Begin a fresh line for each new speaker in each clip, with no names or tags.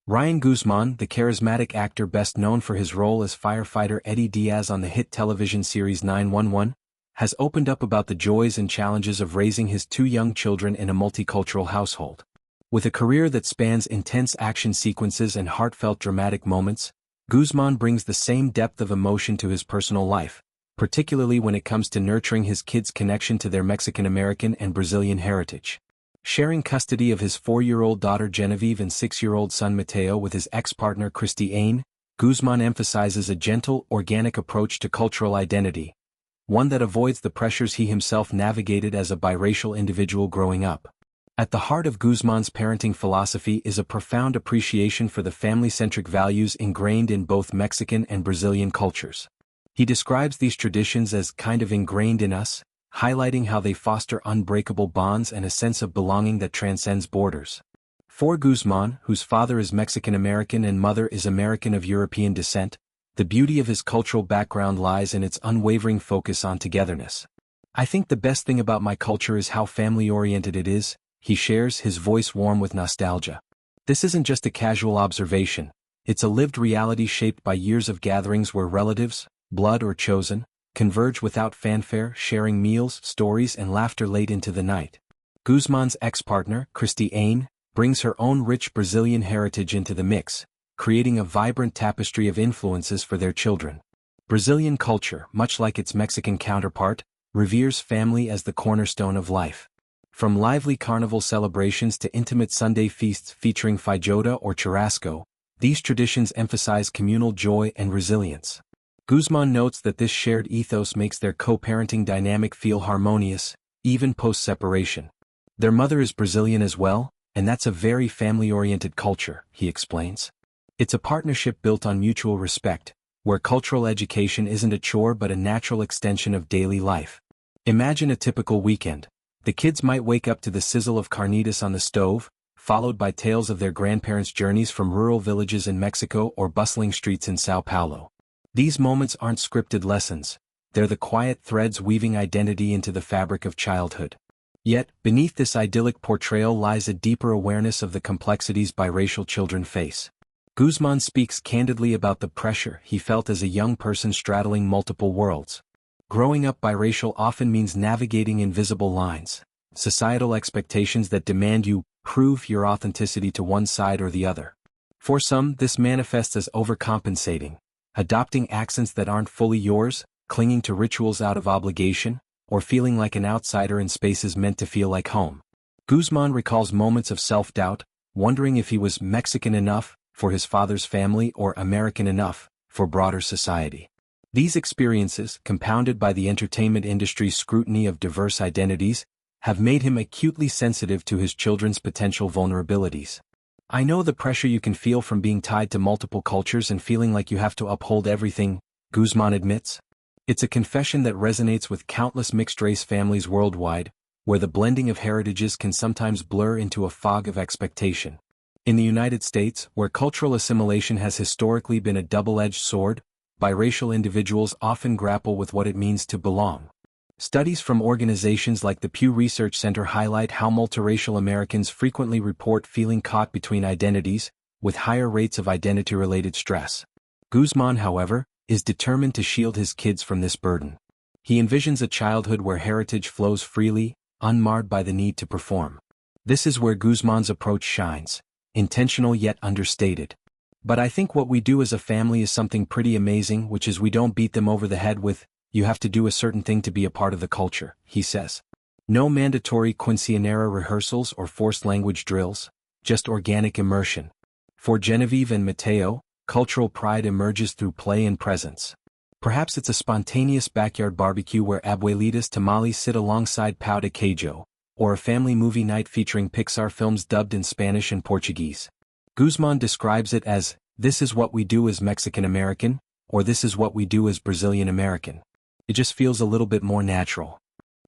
Ryan Guzman, the charismatic actor best known for his role as firefighter Eddie Diaz on the hit television series 911, has opened up about the joys and challenges of raising his two young children in a multicultural household. With a career that spans intense action sequences and heartfelt dramatic moments, Guzman brings the same depth of emotion to his personal life, particularly when it comes to nurturing his kids' connection to their Mexican-American and Brazilian heritage. Sharing custody of his 4-year-old daughter Genevieve and 6-year-old son Mateo with his ex-partner Chrysti, Guzman emphasizes a gentle, organic approach to cultural identity, one that avoids the pressures he himself navigated as a biracial individual growing up. At the heart of Guzman's parenting philosophy is a profound appreciation for the family-centric values ingrained in both Mexican and Brazilian cultures. He describes these traditions as kind of ingrained in us, highlighting how they foster unbreakable bonds and a sense of belonging that transcends borders. For Guzman, whose father is Mexican-American and mother is American of European descent, the beauty of his cultural background lies in its unwavering focus on togetherness. "I think the best thing about my culture is how family-oriented it is," he shares, his voice warm with nostalgia. "This isn't just a casual observation, it's a lived reality shaped by years of gatherings where relatives, blood or chosen, converge without fanfare, sharing meals, stories and laughter late into the night." Guzman's ex-partner, Chrysti, brings her own rich Brazilian heritage into the mix, creating a vibrant tapestry of influences for their children. Brazilian culture, much like its Mexican counterpart, reveres family as the cornerstone of life. From lively carnival celebrations to intimate Sunday feasts featuring feijoada or churrasco, these traditions emphasize communal joy and resilience. Guzman notes that this shared ethos makes their co-parenting dynamic feel harmonious, even post-separation. "Their mother is Brazilian as well, and that's a very family-oriented culture," he explains. "It's a partnership built on mutual respect, where cultural education isn't a chore but a natural extension of daily life." Imagine a typical weekend. The kids might wake up to the sizzle of carnitas on the stove, followed by tales of their grandparents' journeys from rural villages in Mexico or bustling streets in São Paulo. These moments aren't scripted lessons, they're the quiet threads weaving identity into the fabric of childhood. Yet, beneath this idyllic portrayal lies a deeper awareness of the complexities biracial children face. Guzman speaks candidly about the pressure he felt as a young person straddling multiple worlds. Growing up biracial often means navigating invisible lines, societal expectations that demand you prove your authenticity to one side or the other. For some, this manifests as overcompensating, adopting accents that aren't fully yours, clinging to rituals out of obligation, or feeling like an outsider in spaces meant to feel like home. Guzman recalls moments of self-doubt, wondering if he was Mexican enough for his father's family or American enough for broader society. These experiences, compounded by the entertainment industry's scrutiny of diverse identities, have made him acutely sensitive to his children's potential vulnerabilities. "I know the pressure you can feel from being tied to multiple cultures and feeling like you have to uphold everything," Guzman admits. It's a confession that resonates with countless mixed-race families worldwide, where the blending of heritages can sometimes blur into a fog of expectation. In the United States, where cultural assimilation has historically been a double-edged sword, biracial individuals often grapple with what it means to belong. Studies from organizations like the Pew Research Center highlight how multiracial Americans frequently report feeling caught between identities, with higher rates of identity-related stress. Guzman, however, is determined to shield his kids from this burden. He envisions a childhood where heritage flows freely, unmarred by the need to perform. This is where Guzman's approach shines, intentional yet understated. "But I think what we do as a family is something pretty amazing, which is we don't beat them over the head with, 'You have to do a certain thing to be a part of the culture,'" he says. "No mandatory quinceañera rehearsals or forced language drills, just organic immersion." For Genevieve and Mateo, cultural pride emerges through play and presence. Perhaps it's a spontaneous backyard barbecue where abuelitas tamales sit alongside pão de queijo, or a family movie night featuring Pixar films dubbed in Spanish and Portuguese. Guzman describes it as, "This is what we do as Mexican American," or "This is what we do as Brazilian American." It just feels a little bit more natural.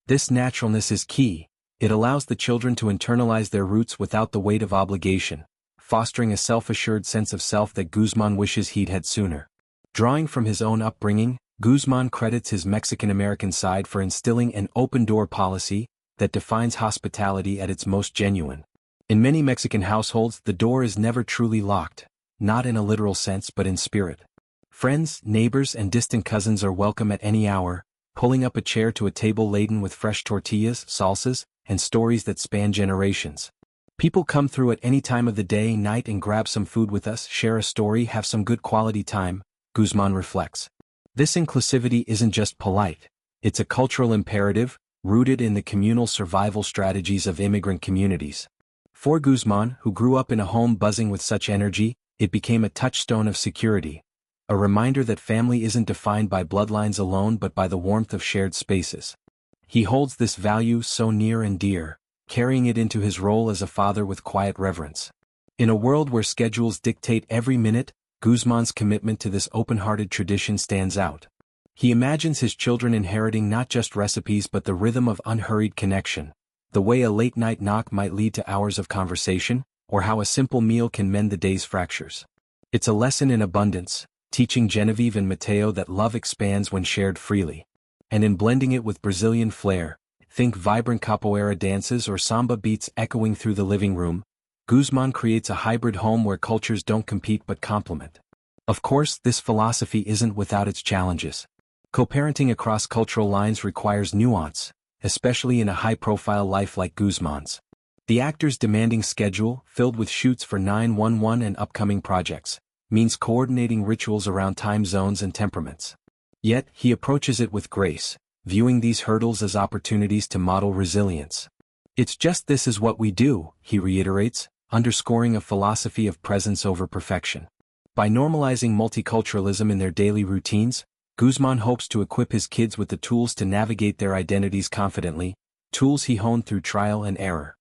This naturalness is key. It allows the children to internalize their roots without the weight of obligation, fostering a self-assured sense of self that Guzman wishes he'd had sooner. Drawing from his own upbringing, Guzman credits his Mexican-American side for instilling an open-door policy that defines hospitality at its most genuine. In many Mexican households, the door is never truly locked, not in a literal sense but in spirit. Friends, neighbors, and distant cousins are welcome at any hour, pulling up a chair to a table laden with fresh tortillas, salsas, and stories that span generations. People come through at any time of the day, night, and grab some food with us, share a story, have some good quality time, Guzman reflects. This inclusivity isn't just polite, it's a cultural imperative, rooted in the communal survival strategies of immigrant communities. For Guzman, who grew up in a home buzzing with such energy, it became a touchstone of security, a reminder that family isn't defined by bloodlines alone but by the warmth of shared spaces. He holds this value so near and dear, carrying it into his role as a father with quiet reverence. In a world where schedules dictate every minute, Guzman's commitment to this open-hearted tradition stands out. He imagines his children inheriting not just recipes but the rhythm of unhurried connection, the way a late-night knock might lead to hours of conversation, or how a simple meal can mend the day's fractures. It's a lesson in abundance, teaching Genevieve and Mateo that love expands when shared freely. And in blending it with Brazilian flair, think vibrant capoeira dances or samba beats echoing through the living room, Guzman creates a hybrid home where cultures don't compete but complement. Of course, this philosophy isn't without its challenges. Co-parenting across cultural lines requires nuance, especially in a high-profile life like Guzman's. The actor's demanding schedule, filled with shoots for 911 and upcoming projects, means coordinating rituals around time zones and temperaments. Yet, he approaches it with grace, viewing these hurdles as opportunities to model resilience. "It's just this is what we do," he reiterates, underscoring a philosophy of presence over perfection. By normalizing multiculturalism in their daily routines, Guzman hopes to equip his kids with the tools to navigate their identities confidently, tools he honed through trial and error.